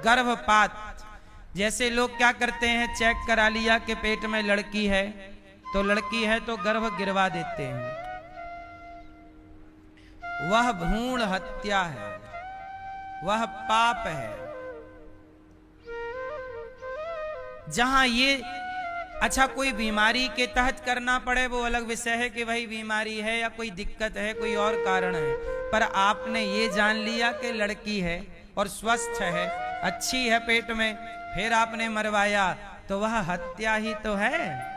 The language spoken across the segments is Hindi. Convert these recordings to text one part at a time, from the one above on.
गर्भपात, जैसे लोग क्या करते हैं, चेक करा लिया कि पेट में लड़की है, तो लड़की है तो गर्भ गिरवा देते हैं, वह भ्रूण हत्या है, वह पाप है। जहां ये अच्छा कोई बीमारी के तहत करना पड़े वो अलग विषय है कि वही बीमारी है या कोई दिक्कत है, कोई और कारण है, पर आपने ये जान लिया कि लड़की है और स्वस्थ है, अच्छी है पेट में, फिर आपने मरवाया, तो वह हत्या ही तो है।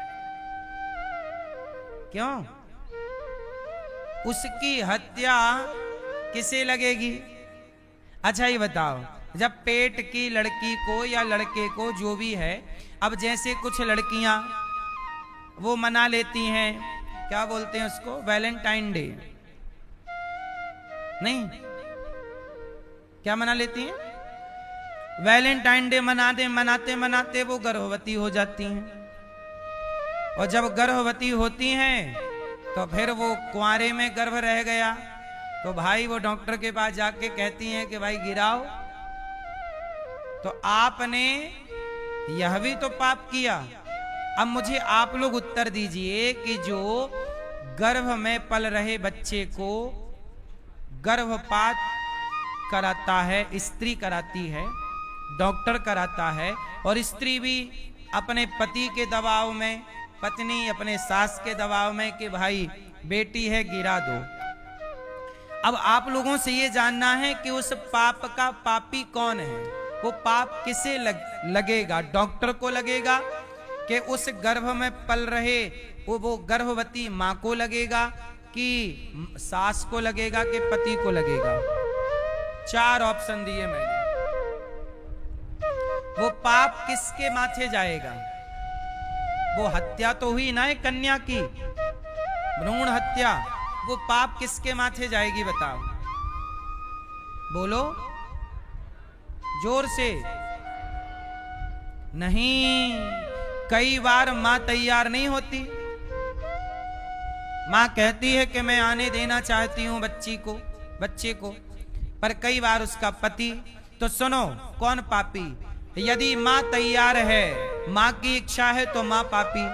क्यों? उसकी हत्या किसे लगेगी? अच्छा ये बताओ, जब पेट की लड़की को या लड़के को जो भी है, अब जैसे कुछ लड़कियां वो मना लेती हैं, क्या बोलते हैं उसको, वैलेंटाइन डे, नहीं क्या मना लेती हैं, वैलेंटाइन डे मनाते मनाते वो गर्भवती हो जाती हैं, और जब गर्भवती होती हैं तो फिर वो कुंवारे में गर्भ रह गया, तो भाई वो डॉक्टर के पास जाके कहती हैं कि भाई गिराओ। तो आपने यह भी तो पाप किया। अब मुझे आप लोग उत्तर दीजिए कि जो गर्भ में पल रहे बच्चे को गर्भपात कराता है, स्त्री कराती है, डॉक्टर कराता है, और स्त्री भी अपने पति के दबाव में, पत्नी अपने सास के दबाव में कि भाई बेटी है गिरा दो। अब आप लोगों से ये जानना है कि उस पाप का पापी कौन है, वो पाप किसे लगेगा? डॉक्टर को लगेगा कि उस गर्भ में पल रहे वो गर्भवती मां को लगेगा, कि सास को लगेगा, कि पति को लगेगा? 4 ऑप्शन दिए मैंने। वो पाप किसके माथे जाएगा? वो हत्या तो हुई ना एक कन्या की, भ्रूण हत्या, वो पाप किसके माथे जाएगी बताओ? बोलो जोर से। नहीं, कई बार मां तैयार नहीं होती, मां कहती है कि मैं आने देना चाहती हूं बच्चे को, पर कई बार उसका पति। तो सुनो कौन पापी? यदि मां तैयार है, मां की इच्छा है तो मां पापी,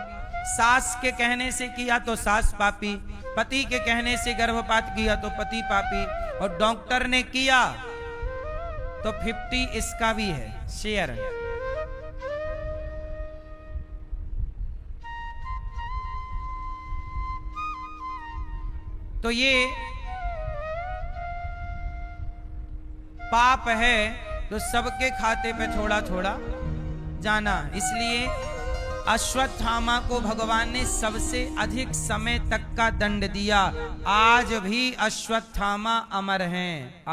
सास के कहने से किया तो सास पापी, पति के कहने से गर्भपात किया तो पति पापी, और डॉक्टर ने किया तो 50 इसका भी है शेयर। तो ये पाप है, तो सबके खाते पे थोड़ा थोड़ा जाना। इसलिए अश्वत्थामा को भगवान ने सबसे अधिक समय तक का दंड दिया। आज भी अश्वत्थामा अमर हैं,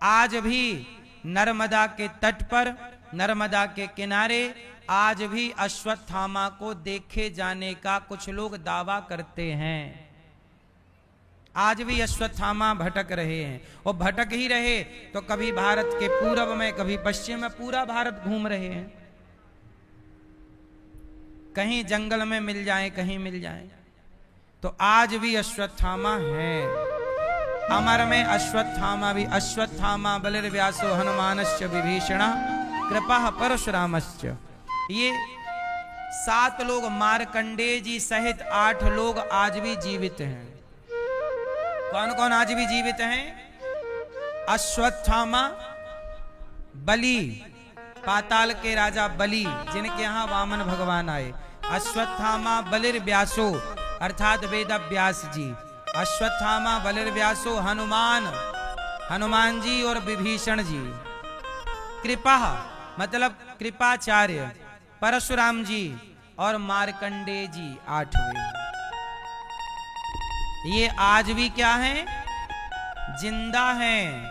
आज भी नर्मदा के तट पर, नर्मदा के किनारे आज भी अश्वत्थामा को देखे जाने का कुछ लोग दावा करते हैं। आज भी अश्वत्थामा भटक रहे हैं, और भटक ही रहे तो कभी भारत के पूर्व में, कभी पश्चिम में, पूरा भारत घूम रहे हैं। कहीं जंगल में मिल जाए, कहीं मिल जाए, तो आज भी अश्वत्थामा है। अमर में अश्वत्थामा भी। अश्वत्थामा बलिर्व्यासो हनुमानश्च विभीषण कृपा परशुरामश्च। ये 7 लोग, मार्कंडेय जी सहित 8 लोग आज भी जीवित हैं। कौन कौन आज भी जीवित हैं? अश्वत्थामा, बलि, पाताल के राजा बलि, जिनके यहां वामन भगवान आए, अश्वत्थामा बलिर्व्यासो अर्थात वेद व्यास जी, अश्वत्थामा बलिर्व्यासो हनुमान जी और विभीषण जी, कृपा मतलब कृपाचार्य, परशुराम जी और मार्कंडेय जी 8वें। ये आज भी क्या हैं? जिंदा हैं,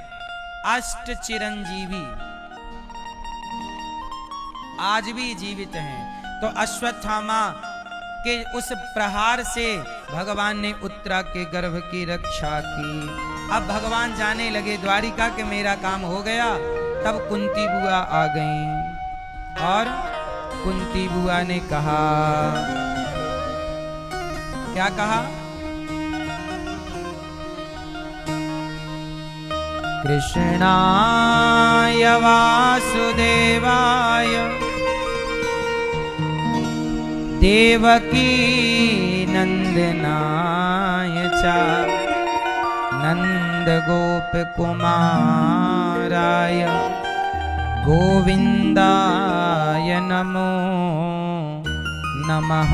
अष्ट चिरंजीवी आज भी जीवित हैं। तो अश्वत्थामा के उस प्रहार से भगवान ने उत्तरा के गर्भ की रक्षा की। अब भगवान जाने लगे द्वारिका के मेरा काम हो गया। तब कुंती बुआ आ गईं और कुंती बुआ ने कहा, क्या कहा? कृष्णाय वासुदेवाय वासुदेवाय देवकी नंदनाय च नंद गोप कुमाराय गोविंदाय नमो नमः।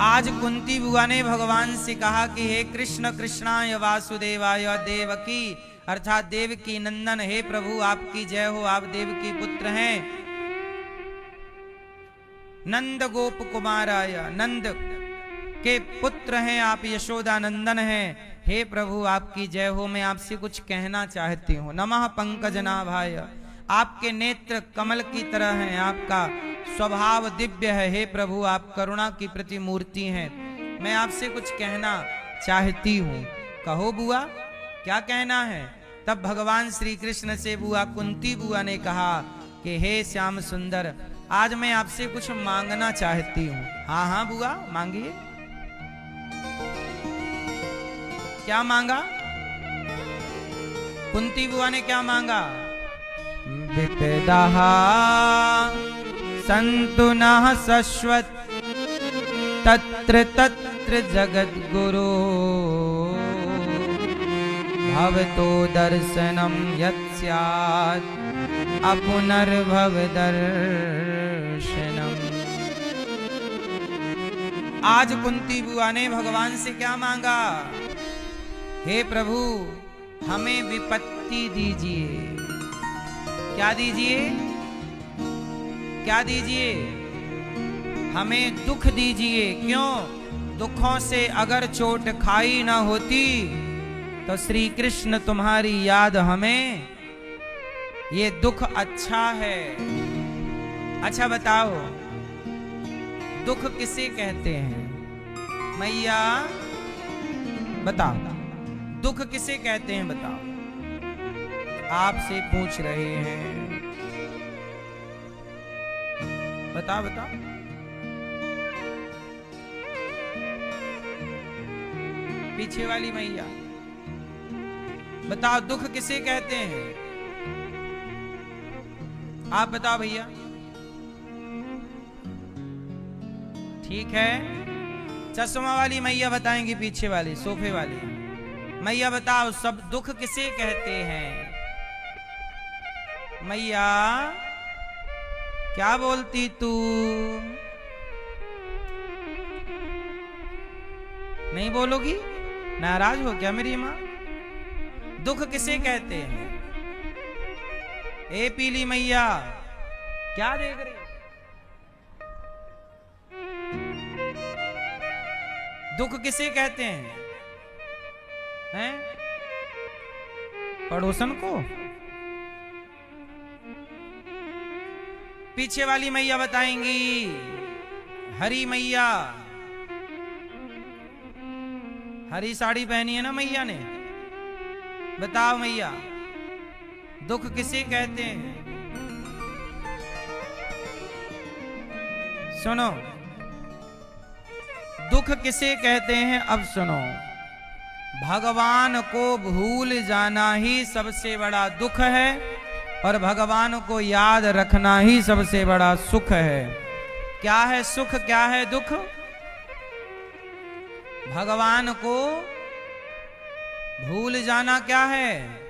आज कुंती बुआ ने भगवान से कहा कि हे कृष्ण कृष्णाय वासुदेवाय देवकी अर्थात देवकी नंदन, हे प्रभु आपकी जय हो, आप देवकी पुत्र हैं। नंद गोप कुमाराय, नंद के पुत्र हैं आप, यशोदा नंदन हैं, हे प्रभु आपकी जय हो। मैं आपसे कुछ कहना चाहती हूँ। नमः पंकजनाभाय, आपके नेत्र कमल की तरह हैं, आपका स्वभाव दिव्य है, हे प्रभु आप करुणा की प्रतिमूर्ति हैं। मैं आपसे कुछ कहना चाहती हूँ। कहो बुआ, क्या कहना है? तब भगवान श्री कृष्ण से बुआ कुंती बुआ ने कहा कि हे श्याम सुंदर, आज मैं आपसे कुछ मांगना चाहती हूँ। हाँ हाँ बुआ मांगिए। क्या मांगा? कुंती बुआ ने क्या मांगा? विपदः सन्तु नः शश्वत् तत्र तत्र जगद्गुरो भवतो दर्शनं यत् स्यात् अपुनर्भव दर्शनम्। आज कुंती बुआ ने भगवान से क्या मांगा? हे प्रभु हमें विपत्ति दीजिए। क्या दीजिए? क्या दीजिए? हमें दुख दीजिए। क्यों? दुखों से अगर चोट खाई ना होती तो श्री कृष्ण तुम्हारी याद हमें, ये दुख अच्छा है। अच्छा बताओ, दुख किसे कहते हैं? मैया बताओ, दुख किसे कहते हैं? बताओ, आपसे पूछ रहे हैं, बताओ बताओ। पीछे वाली मैया बताओ, दुख किसे कहते हैं? आप बताओ भैया। ठीक है, चश्मा वाली मैया बताएंगी, पीछे वाली सोफे वाली मैया बताओ, सब दुख किसे कहते हैं? मैया क्या बोलती तू? नहीं बोलोगी? नाराज हो क्या मेरी माँ? दुख किसे कहते हैं? ए पीली मैया क्या देख रही? दुख किसे कहते हैं? हैं? पड़ोसन को? पीछे वाली मैया बताएंगी, हरी मैया। हरी साड़ी पहनी है ना मैया ने। बताओ मैया, दुख किसे कहते हैं? सुनो, दुख किसे कहते हैं? अब सुनो, भगवान को भूल जाना ही सबसे बड़ा दुख है और भगवान को याद रखना ही सबसे बड़ा सुख है। क्या है सुख, क्या है दुख? भगवान को भूल जाना क्या है?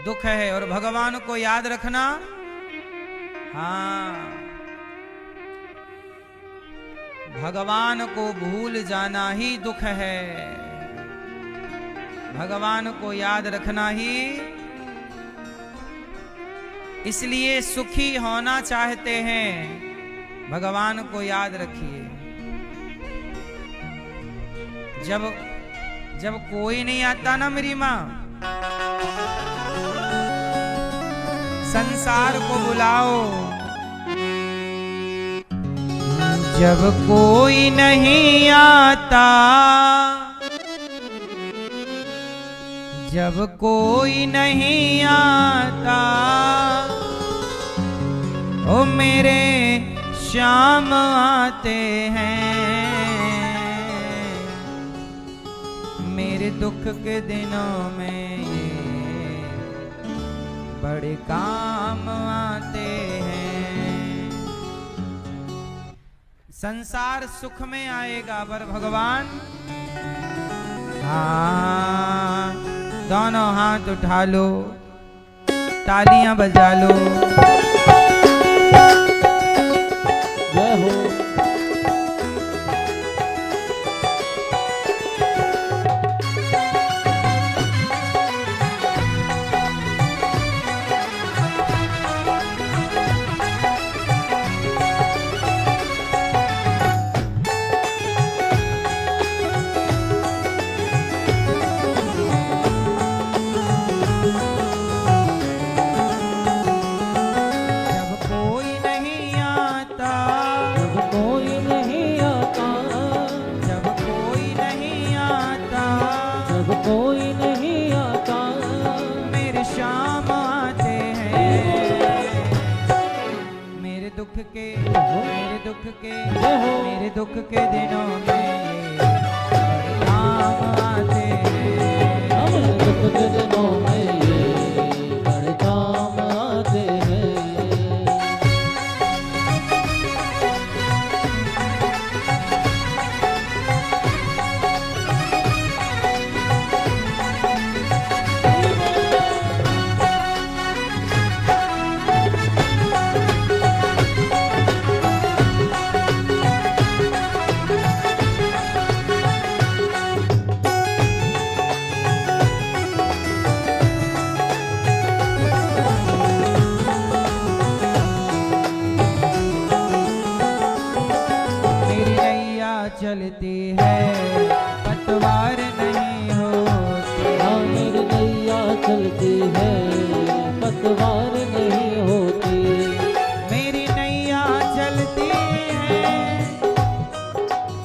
दुख है। और भगवान को याद रखना, हाँ, भगवान को भूल जाना ही दुख है, भगवान को याद रखना ही। इसलिए सुखी होना चाहते हैं, भगवान को याद रखिए। जब कोई नहीं आता ना मेरी माँ, संसार को बुलाओ। जब कोई नहीं आता, जब कोई नहीं आता, ओ मेरे श्याम आते हैं। मेरे दुख के दिनों में ये बड़े काम आते हैं। संसार सुख में आएगा पर भगवान, हाँ, दोनों हाथ उठा लो, तालियां बजा लो। जय हो। मेरे दुख के दिनों में ये काम आते हैं। मेरे दुख के दिनों में ये बड़े काम आते हैं। चलती है पतवार नहीं होती। मेरी नैया चलती है पतवार नहीं होती। मेरी नैया चलती है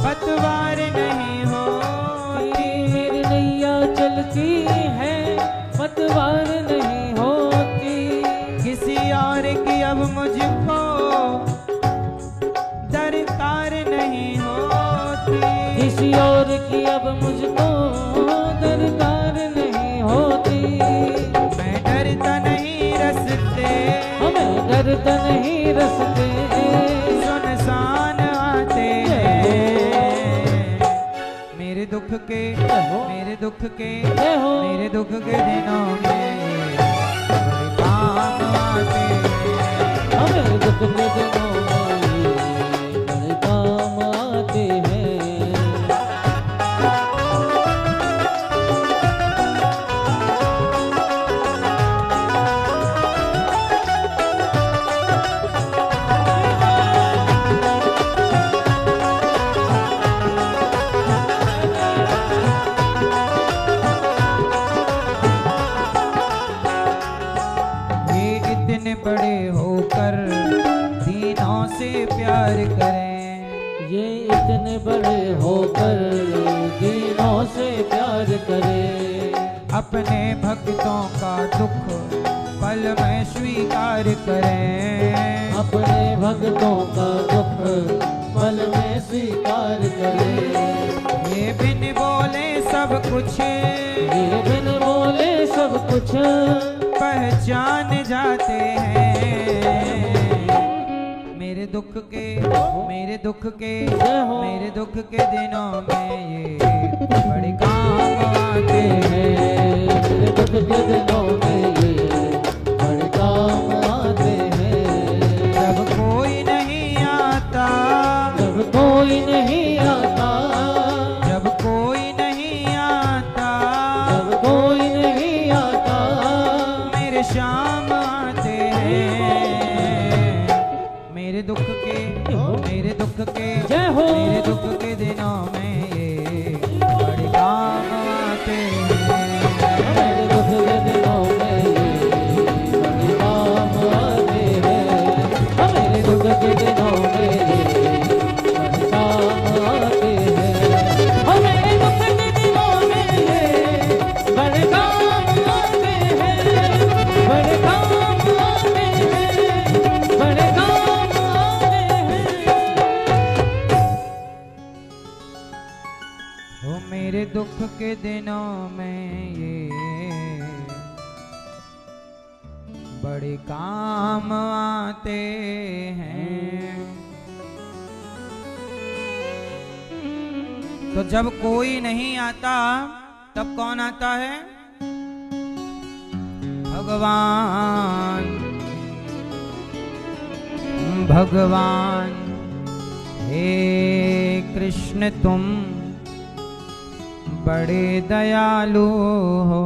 पतवार नहीं होती। मेरी नैया चलती है पतवार नहीं होती। किसी और की अब मुझको दरकार नहीं होती। किसी और की अब मुझको दरकार नहीं होती। मैं डरता नहीं रसते, हमें डरता नहीं रसते। सुनसान आते हैं। मेरे दुख के मेरे दुख के मेरे दुख के दिनों में बड़े काम आते हैं। हमें दुख के दिनों में बड़े काम आते हैं। बड़े होकर दीनों से प्यार करें। ये इतने बड़े होकर दीनों से प्यार करें। अपने भक्तों का दुख पल में स्वीकार करें। अपने भक्तों का दुख पल में स्वीकार करें। ये बिन बोले सब कुछ, ये बिन बोले सब कुछ पहचान जाते हैं। मेरे दुख के मेरे दुख के मेरे दुख के दिनों में ये बड़े काम आते हैं। मेरे दुख के दिनों में ये बड़े काम आते हैं। जब कोई नहीं आता, जब कोई नहीं आता, जब कोई नहीं आता, जब कोई नहीं आता, मेरे शाम आते हैं। मेरे दुख के मेरे दुख के मेरे दुख के दिनों में ये बड़े काम आते हैं। मेरे दुख के बड़े काम आते हैं। तो जब कोई नहीं आता तब कौन आता है? भगवान। भगवान हे कृष्ण तुम बड़े दयालु हो,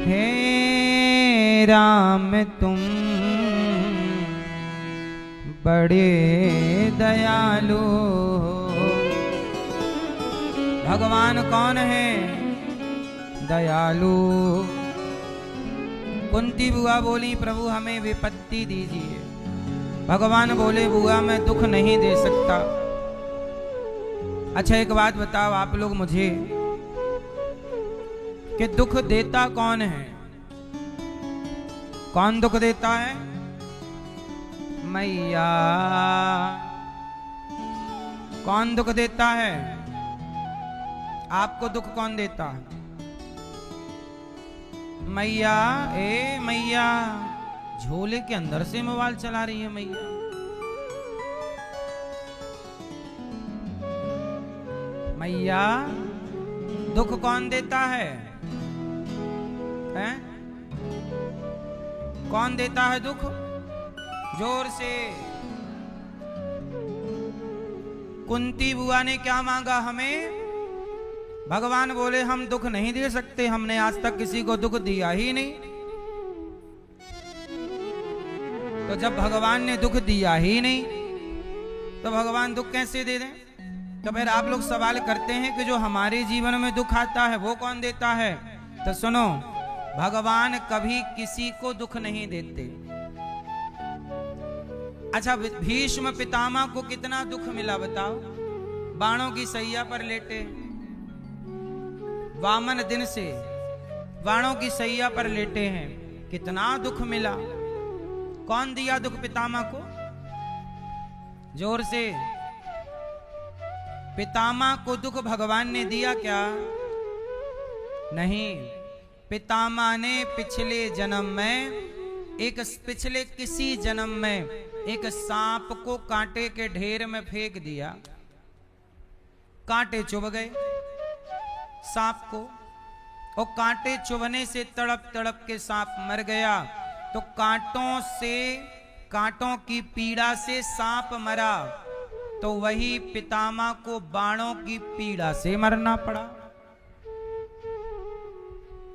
हे राम तुम बड़े दयालु हो। भगवान कौन है? दयालु। कुंती बुआ बोली प्रभु हमें विपत्ति दीजिए। भगवान बोले बुआ मैं दुख नहीं दे सकता। अच्छा एक बात बताओ आप लोग मुझे कि दुख देता कौन है? कौन दुख देता है? मैया। कौन दुख देता है? आपको दुख कौन देता है? मैया। ए मैया, झोले के अंदर से मोबाइल चला रही है मैया। मैया दुख कौन देता है? हैं? कौन देता है दुख? जोर से। कुंती बुआ ने क्या मांगा हमें? भगवान बोले हम दुख नहीं दे सकते, हमने आज तक किसी को दुख दिया ही नहीं। तो जब भगवान ने दुख दिया ही नहीं तो भगवान दुख कैसे दे दें? तो फिर आप लोग सवाल करते हैं कि जो हमारे जीवन में दुख आता है वो कौन देता है? तो सुनो, भगवान कभी किसी को दुख नहीं देते। अच्छा भीष्म पितामह को कितना दुख मिला बताओ? बाणों की सैया पर लेटे, वामन दिन से बाणों की सैया पर लेटे हैं, कितना दुख मिला। कौन दिया दुख पितामह को? जोर से। पितामह को दुख भगवान ने दिया क्या? नहीं। पितामह ने पिछले जन्म में पिछले किसी जन्म में एक सांप को कांटे के ढेर में फेंक दिया, कांटे चुभ गए सांप को, और कांटे चुभने से तड़प तड़प के सांप मर गया। तो कांटों की पीड़ा से सांप मरा, तो वही पितामह को बाणों की पीड़ा से मरना पड़ा।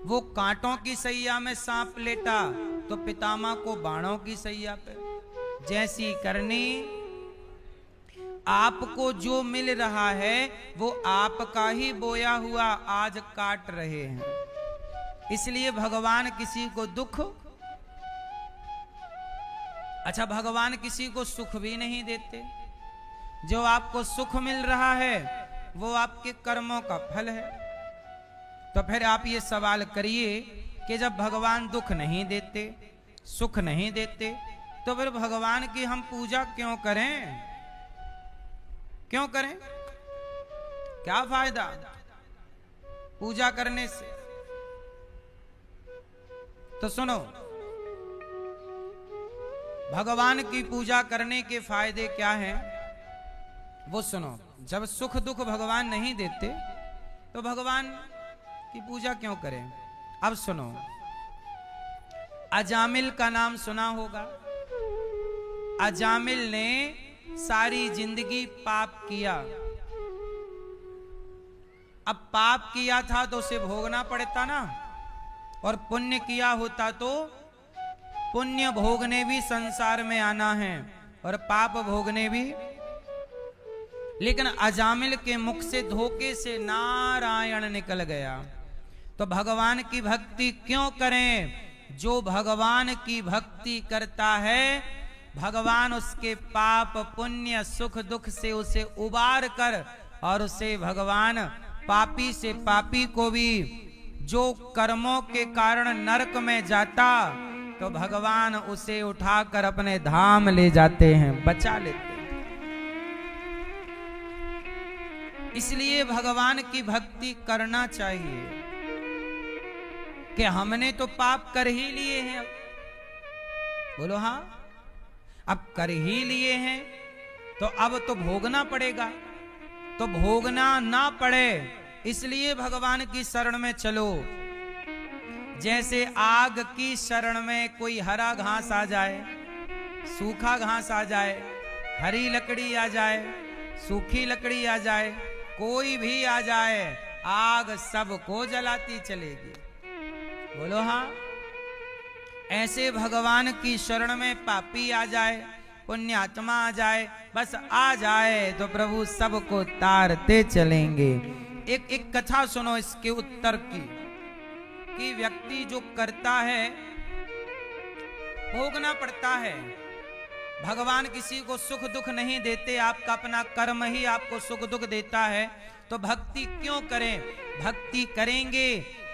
वो कांटों की सैया में सांप लेटा तो पितामह को बाणों की सैया पे। जैसी करनी, आपको जो मिल रहा है वो आपका ही बोया हुआ आज काट रहे हैं। इसलिए भगवान किसी को दुख, अच्छा भगवान किसी को सुख भी नहीं देते। जो आपको सुख मिल रहा है वो आपके कर्मों का फल है। तो फिर आप ये सवाल करिए कि जब भगवान दुख नहीं देते, सुख नहीं देते, तो फिर भगवान की हम पूजा क्यों करें? क्यों करें? क्या फायदा पूजा करने से? तो सुनो, भगवान की पूजा करने के फायदे क्या हैं वो सुनो। जब सुख दुख भगवान नहीं देते तो भगवान की पूजा क्यों करें? अब सुनो, अजामिल का नाम सुना होगा। अजामिल ने सारी जिंदगी पाप किया। अब पाप किया था तो उसे भोगना पड़ता ना, और पुण्य किया होता तो पुण्य भोगने भी संसार में आना है और पाप भोगने भी। लेकिन अजामिल के मुख से धोखे से नारायण निकल गया। तो भगवान की भक्ति क्यों करें? जो भगवान की भक्ति करता है भगवान उसके पाप पुण्य सुख दुख से उसे उबार कर, और उसे भगवान पापी से पापी को भी जो कर्मों के कारण नरक में जाता तो भगवान उसे उठाकर अपने धाम ले जाते हैं, बचा लेते हैं। इसलिए भगवान की भक्ति करना चाहिए। कि हमने तो पाप कर ही लिए हैं। अब बोलो हाँ, अब कर ही लिए हैं तो अब तो भोगना पड़ेगा। तो भोगना ना पड़े इसलिए भगवान की शरण में चलो। जैसे आग की शरण में कोई हरा घास आ जाए, सूखा घास आ जाए, हरी लकड़ी आ जाए, सूखी लकड़ी आ जाए, कोई भी आ जाए, आग सबको जलाती चलेगी। बोलो हाँ। ऐसे भगवान की शरण में पापी आ जाए, पुण्यात्मा आ जाए, बस आ जाए तो प्रभु सबको तारते चलेंगे। एक कथा सुनो इसके उत्तर की, कि व्यक्ति जो करता है भोगना पड़ता है। भगवान किसी को सुख दुख नहीं देते, आपका अपना कर्म ही आपको सुख दुख देता है। तो भक्ति क्यों करें? भक्ति करेंगे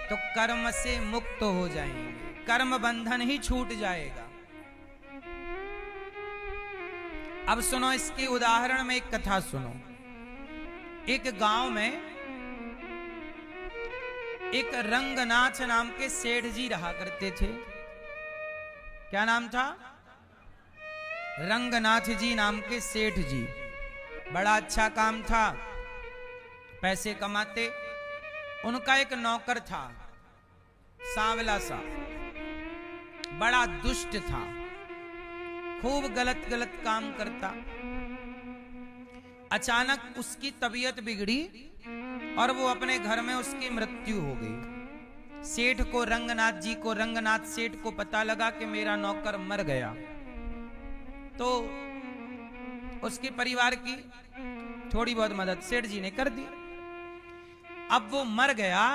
तो कर्म से मुक्त हो जाएंगे, कर्म बंधन ही छूट जाएगा। अब सुनो इसके उदाहरण में एक कथा सुनो। एक गांव में एक रंगनाथ नाम के सेठ जी रहा करते थे। क्या नाम था? रंगनाथ जी नाम के सेठ जी। बड़ा अच्छा काम था, पैसे कमाते। उनका एक नौकर था, सांवला सा, बड़ा दुष्ट था, खूब गलत गलत काम करता। अचानक उसकी तबीयत बिगड़ी और वो अपने घर में उसकी मृत्यु हो गई। सेठ को, रंगनाथ जी को, रंगनाथ सेठ को पता लगा कि मेरा नौकर मर गया। तो उसके परिवार की थोड़ी बहुत मदद सेठ जी ने कर दी। अब वो मर गया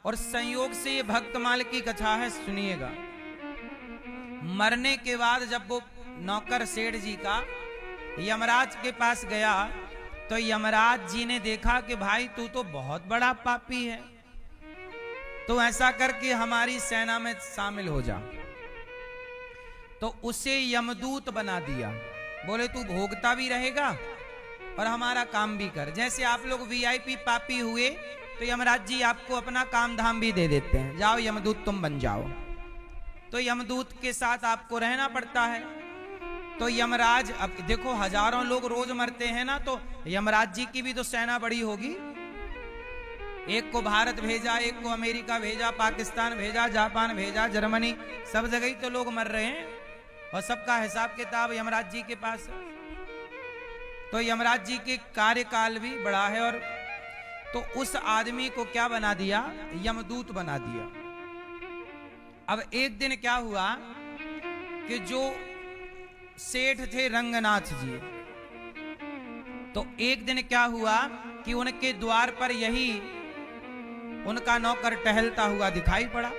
और संयोग से ये भक्तमाल की कथा है, सुनिएगा। मरने के बाद जब वो नौकर सेठ जी का यमराज के पास गया तो यमराज जी ने देखा कि भाई तू तो बहुत बड़ा पापी है, तो ऐसा करके हमारी सेना में शामिल हो जा। तो उसे यमदूत बना दिया। बोले तू भोगता भी रहेगा और हमारा काम भी कर। जैसे आप लोग वीआईपी पापी हुए तो यमराज जी आपको अपना काम धाम भी दे देते हैं, जाओ यमदूत तुम बन जाओ। तो यमदूत के साथ आपको रहना पड़ता है। तो यमराज, अब देखो हजारों लोग रोज मरते हैं ना, तो यमराज जी की भी तो सेना बड़ी होगी। एक को भारत भेजा, एक को अमेरिका भेजा, पाकिस्तान भेजा, जापान भेजा, जर्मनी, सब जगह ही तो लोग मर रहे हैं और सबका हिसाब किताब यमराज जी के पास। तो यमराज जी के कार्यकाल भी बड़ा है। और तो उस आदमी को क्या बना दिया? यमदूत बना दिया। अब एक दिन क्या हुआ कि जो सेठ थे रंगनाथ जी, तो एक दिन क्या हुआ कि उनके द्वार पर यही उनका नौकर टहलता हुआ दिखाई पड़ा।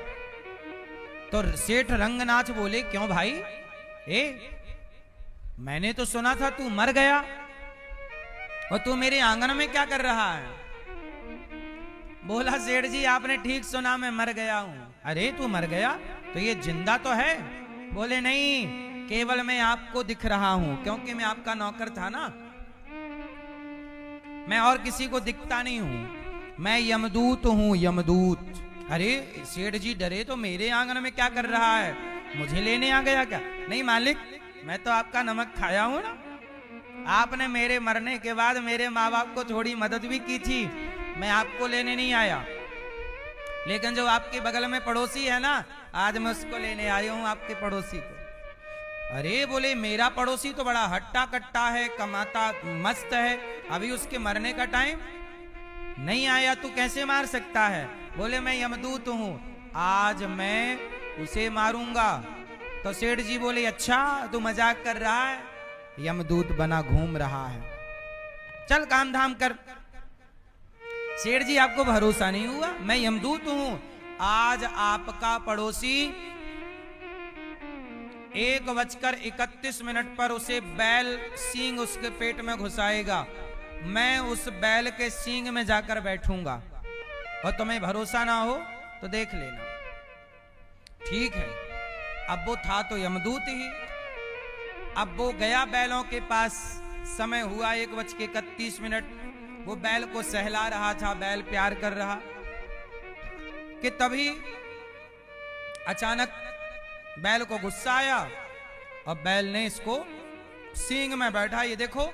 तो सेठ रंगनाथ बोले, क्यों भाई, मैंने तो सुना था तू मर गया और तू मेरे आंगन में क्या कर रहा है? बोला, सेठ जी आपने ठीक सुना, मैं मर गया हूं। अरे तू मर गया तो ये जिंदा तो है? बोले नहीं, केवल मैं आपको दिख रहा हूं, क्योंकि मैं आपका नौकर था ना, मैं और किसी को दिखता नहीं हूं, मैं यमदूत हूं, यमदूत। अरे सेठ जी डरे, तो मेरे आंगन में क्या कर रहा है, मुझे लेने आ गया क्या? नहीं मालिक, मैं तो आपका नमक खाया हूं ना, आपने मेरे मरने के बाद मेरे माँ बाप को थोड़ी मदद भी की थी, मैं आपको लेने नहीं आया, लेकिन जो आपके बगल में पड़ोसी है ना, आज मैं उसको लेने आया हूं, आपके पड़ोसी को। अरे बोले, मेरा पड़ोसी तो बड़ा हट्टा कट्टा है, कमाता मस्त है, अभी उसके मरने का टाइम नहीं आया, तू कैसे मार सकता है? बोले, मैं यमदूत हूं, आज मैं उसे मारूंगा। तो सेठ जी बोले, अच्छा तू मजाक कर रहा है? यमदूत बना घूम रहा है, चल काम धाम कर। सेठ जी आपको भरोसा नहीं हुआ? मैं यमदूत हूं, आज आपका पड़ोसी 1:31 पर उसे बैल सींग उसके पेट में घुसाएगा, मैं उस बैल के सींग में जाकर बैठूंगा, और तुम्हें भरोसा ना हो तो देख लेना। ठीक है, अब वो था तो यमदूत ही। अब वो गया बैलों के पास, समय हुआ 1:31, वो बैल को सहला रहा था, बैल प्यार कर रहा कि तभी अचानक बैल को गुस्सा आया और बैल ने इसको सींग में बैठा। ये देखो,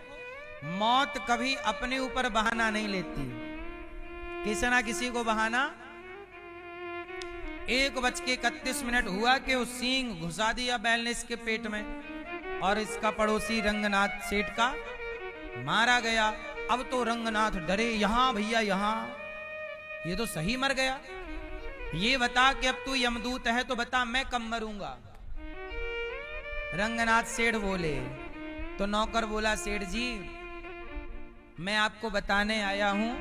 मौत कभी अपने ऊपर बहाना नहीं लेती, किसी ना किसी को बहाना। 1:31 हुआ कि उस सींग घुसा दिया बैल ने इसके पेट में, और इसका पड़ोसी रंगनाथ सेठ का मारा गया। अब तो रंगनाथ डरे, यहां भैया यहां, ये तो सही मर गया। ये बता कि अब तू यमदूत है तो बता मैं कब मरूंगा। रंगनाथ सेठ बोले तो नौकर बोला, सेठ जी मैं आपको बताने आया हूं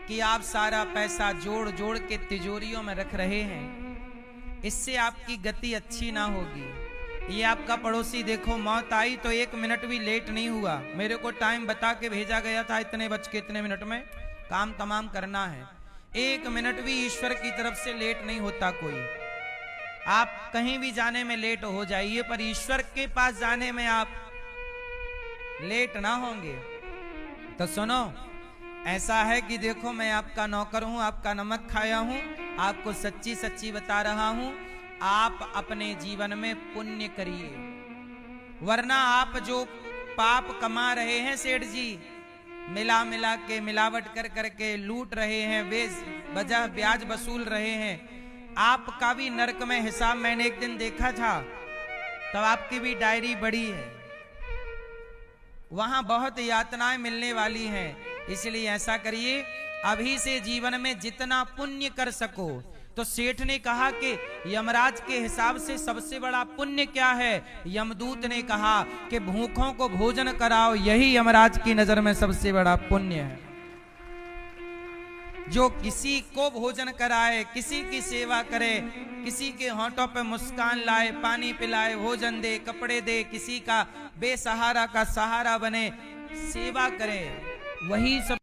कि आप सारा पैसा जोड़ जोड़ के तिजोरियों में रख रहे हैं, इससे आपकी गति अच्छी ना होगी। ये आपका पड़ोसी देखो, मौत आई तो 1 मिनट भी लेट नहीं हुआ। मेरे को टाइम बता के भेजा गया था, इतने बज के इतने मिनट में काम तमाम करना है। 1 मिनट भी ईश्वर की तरफ से लेट नहीं होता कोई। आप कहीं भी जाने में लेट हो जाइए, पर ईश्वर के पास जाने में आप लेट ना होंगे। तो सुनो, ऐसा है कि देखो मैं आपका नौकर हूं, आपका नमक खाया हूं, आपको सच्ची सच्ची बता रहा हूं, आप अपने जीवन में पुण्य करिए, वरना आप जो पाप कमा रहे हैं सेठ जी, मिला मिला के मिलावट कर करके लूट रहे हैं, बेवजह ब्याज वसूल रहे हैं, आपका भी नरक में हिसाब। मैंने एक दिन देखा था, तब आपकी भी डायरी बड़ी है, वहां बहुत यातनाएं मिलने वाली हैं। इसलिए ऐसा करिए, अभी से जीवन में जितना पुण्य कर सको। तो सेठ ने कहा कि यमराज के हिसाब से सबसे बड़ा पुण्य क्या है? यमदूत ने कहा कि भूखों को भोजन कराओ, यही यमराज की नजर में सबसे बड़ा पुण्य है। जो किसी को भोजन कराए, किसी की सेवा करे, किसी के होंठों पे मुस्कान लाए, पानी पिलाए, भोजन दे, कपड़े दे, किसी का बेसहारा का सहारा बने, सेवा करे, वही सब